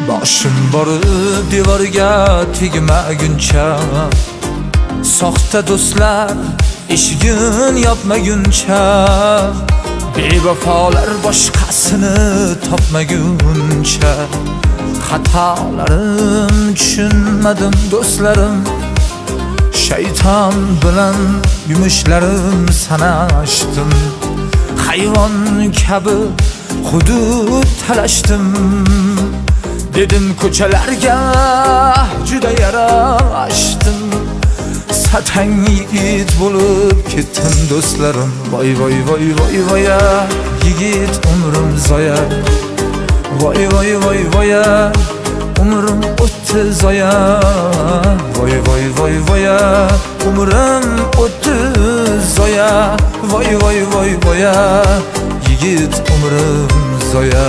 Boshim borib devorga tegmaguncha, soxta do'stlar eshigin yopmaguncha, bevafolar boshqasini topmaguncha, xatolarim tushunmadim do'stlarim, shayton bilan yumushlarim sanashdim, hayvon kabi hudud talashdim. Dedim ko'chalarga juda yarashdim, satang yigit bo'lib ketdim do'stlarim. Voy voy voy voy voy, yigit umrim zoya. Voy voy voy voy, umrim o'tdi zoya. Voy voy voy voy, umrim o'tdi zoya. Voy voy voy voy, yigit umrim zoya.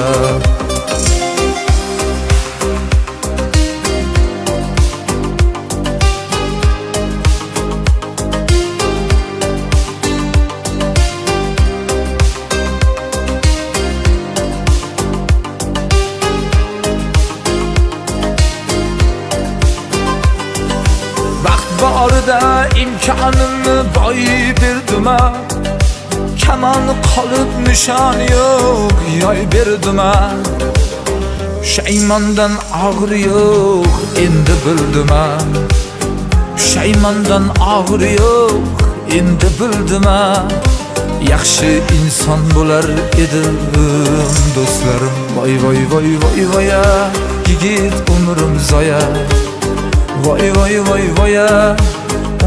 Borida imkonimni boy berdim, kaman qolib nishon yo'q yoy berdim. Pushaymondan og'ir yo'q endi bildim, pushaymondan og'ir yo'q endi bildim. Yaxshi inson bo'lar edim do'stlarim. Voy voy voy voy voy, yigit umrim zoya. Voy voy voy voy,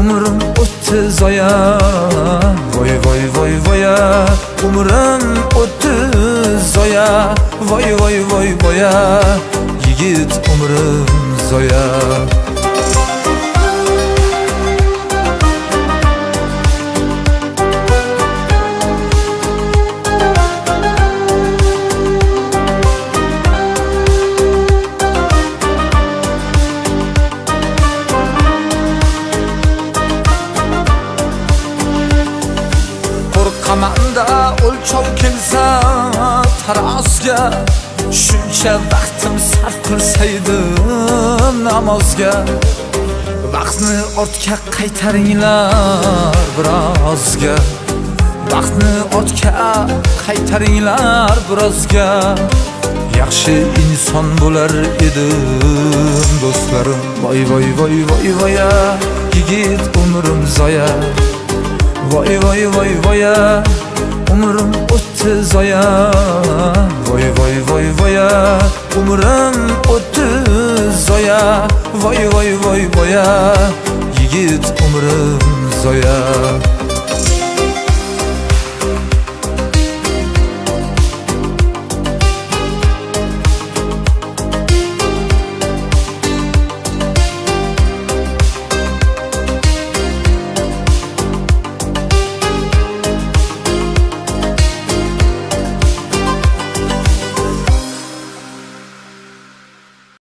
umrim o'tdi zoya. Voy voy voy voy, umrim o'tdi zoya. Voy voy voy voy, yigit umrim zoya. Qamanda o'lchov kelsa tarozga, shuncha vaqtim sarf qilsaydim namozga. Vaqtni ortga qaytaringlar birozga, vaqtni ortga qaytaringlar birozga. Yaxshi inson bo'lar edim do'stlarim. Voy voy voy voy voy, yigit umrim zoya. Voy voy voy voy, umrim o'tdi zoya. Voy voy voy voy, umrim o'tdi zoya. Voy voy voy voy, yigit umrim zoya.